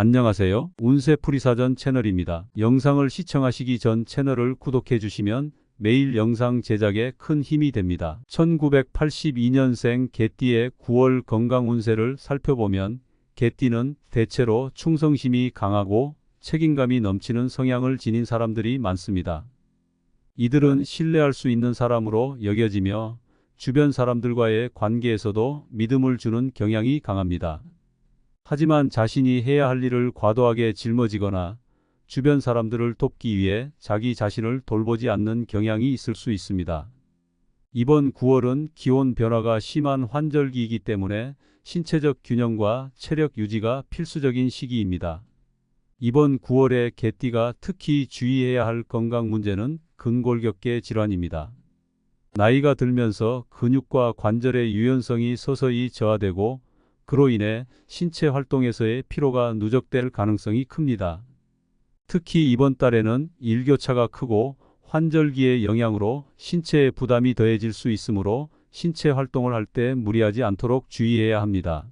안녕하세요. 운세풀이사전 채널입니다. 영상을 시청하시기 전 채널을 구독해 주시면 매일 영상 제작에 큰 힘이 됩니다. 1982년생 개띠의 9월 건강 운세를 살펴보면 개띠는 대체로 충성심이 강하고 책임감이 넘치는 성향을 지닌 사람들이 많습니다. 이들은 신뢰할 수 있는 사람으로 여겨지며 주변 사람들과의 관계에서도 믿음을 주는 경향이 강합니다. 하지만 자신이 해야 할 일을 과도하게 짊어지거나 주변 사람들을 돕기 위해 자기 자신을 돌보지 않는 경향이 있을 수 있습니다. 이번 9월은 기온 변화가 심한 환절기이기 때문에 신체적 균형과 체력 유지가 필수적인 시기입니다. 이번 9월에 개띠가 특히 주의해야 할 건강 문제는 근골격계 질환입니다. 나이가 들면서 근육과 관절의 유연성이 서서히 저하되고 그로 인해 신체 활동에서의 피로가 누적될 가능성이 큽니다. 특히 이번 달에는 일교차가 크고 환절기의 영향으로 신체에 부담이 더해질 수 있으므로 신체 활동을 할 때 무리하지 않도록 주의해야 합니다.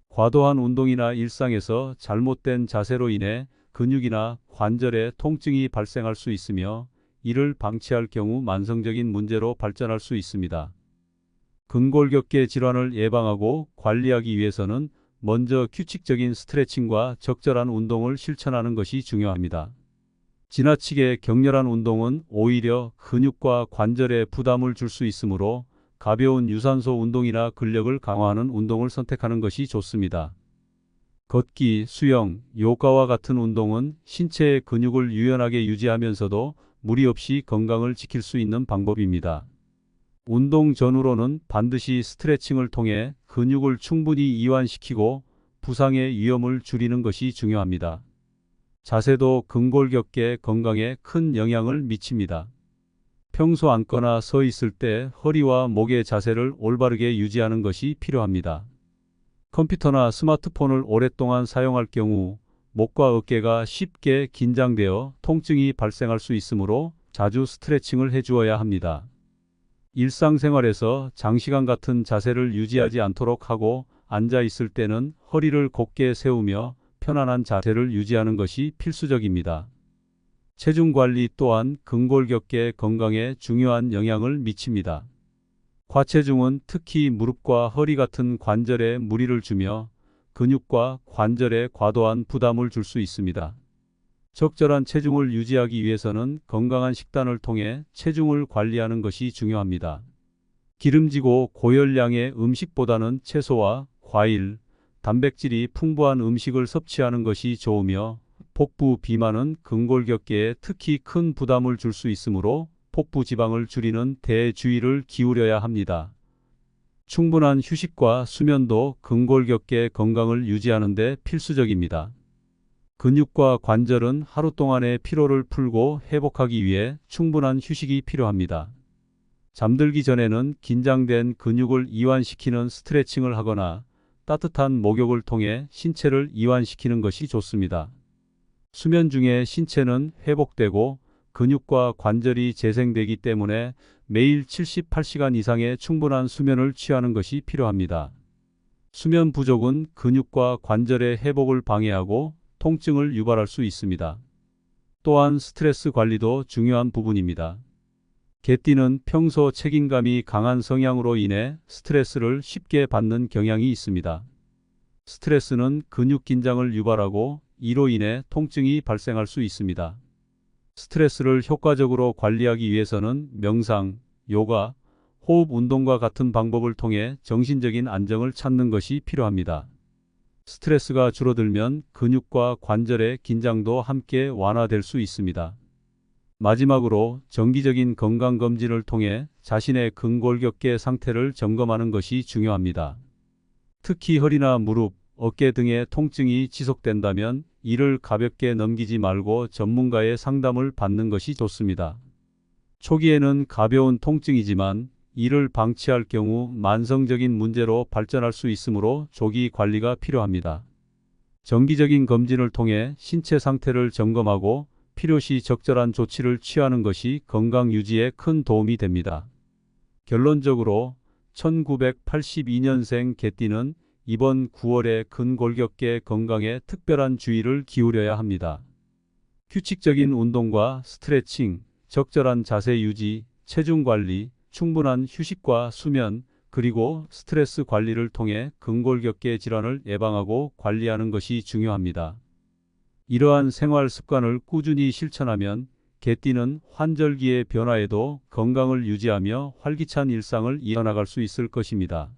과도한 운동이나 일상에서 잘못된 자세로 인해 근육이나 관절에 통증이 발생할 수 있으며 이를 방치할 경우 만성적인 문제로 발전할 수 있습니다. 근골격계 질환을 예방하고 관리하기 위해서는 먼저 규칙적인 스트레칭과 적절한 운동을 실천하는 것이 중요합니다. 지나치게 격렬한 운동은 오히려 근육과 관절에 부담을 줄 수 있으므로 가벼운 유산소 운동이나 근력을 강화하는 운동을 선택하는 것이 좋습니다. 걷기, 수영, 요가와 같은 운동은 신체의 근육을 유연하게 유지하면서도 무리 없이 건강을 지킬 수 있는 방법입니다. 운동 전후로는 반드시 스트레칭을 통해 근육을 충분히 이완시키고 부상의 위험을 줄이는 것이 중요합니다. 자세도 근골격계 건강에 큰 영향을 미칩니다. 평소 앉거나 서 있을 때 허리와 목의 자세를 올바르게 유지하는 것이 필요합니다. 컴퓨터나 스마트폰을 오랫동안 사용할 경우 목과 어깨가 쉽게 긴장되어 통증이 발생할 수 있으므로 자주 스트레칭을 해주어야 합니다. 일상생활에서 장시간 같은 자세를 유지하지 않도록 하고 앉아 있을 때는 허리를 곧게 세우며 편안한 자세를 유지하는 것이 필수적입니다. 체중 관리 또한 근골격계 건강에 중요한 영향을 미칩니다. 과체중은 특히 무릎과 허리 같은 관절에 무리를 주며 근육과 관절에 과도한 부담을 줄 수 있습니다. 적절한 체중을 유지하기 위해서는 건강한 식단을 통해 체중을 관리하는 것이 중요합니다. 기름지고 고열량의 음식보다는 채소와 과일, 단백질이 풍부한 음식을 섭취하는 것이 좋으며 복부 비만은 근골격계에 특히 큰 부담을 줄 수 있으므로 복부 지방을 줄이는 데 주의를 기울여야 합니다. 충분한 휴식과 수면도 근골격계 건강을 유지하는 데 필수적입니다. 근육과 관절은 하루 동안의 피로를 풀고 회복하기 위해 충분한 휴식이 필요합니다. 잠들기 전에는 긴장된 근육을 이완시키는 스트레칭을 하거나 따뜻한 목욕을 통해 신체를 이완시키는 것이 좋습니다. 수면 중에 신체는 회복되고 근육과 관절이 재생되기 때문에 매일 78시간 이상의 충분한 수면을 취하는 것이 필요합니다. 수면 부족은 근육과 관절의 회복을 방해하고 통증을 유발할 수 있습니다. 또한 스트레스 관리도 중요한 부분입니다. 개띠는 평소 책임감이 강한 성향으로 인해 스트레스를 쉽게 받는 경향이 있습니다. 스트레스는 근육 긴장을 유발하고 이로 인해 통증이 발생할 수 있습니다. 스트레스를 효과적으로 관리하기 위해서는 명상, 요가, 호흡 운동과 같은 방법을 통해 정신적인 안정을 찾는 것이 필요합니다. 스트레스가 줄어들면 근육과 관절의 긴장도 함께 완화될 수 있습니다. 마지막으로 정기적인 건강검진을 통해 자신의 근골격계 상태를 점검하는 것이 중요합니다. 특히 허리나 무릎, 어깨 등의 통증이 지속된다면 이를 가볍게 넘기지 말고 전문가의 상담을 받는 것이 좋습니다. 초기에는 가벼운 통증이지만 이를 방치할 경우 만성적인 문제로 발전할 수 있으므로 조기 관리가 필요합니다. 정기적인 검진을 통해 신체 상태를 점검하고 필요시 적절한 조치를 취하는 것이 건강 유지에 큰 도움이 됩니다. 결론적으로 1982년생 개띠는 이번 9월에 근골격계 건강에 특별한 주의를 기울여야 합니다. 규칙적인 운동과 스트레칭, 적절한 자세 유지, 체중 관리, 충분한 휴식과 수면, 그리고 스트레스 관리를 통해 근골격계 질환을 예방하고 관리하는 것이 중요합니다. 이러한 생활 습관을 꾸준히 실천하면 개띠는 환절기의 변화에도 건강을 유지하며 활기찬 일상을 이어나갈 수 있을 것입니다.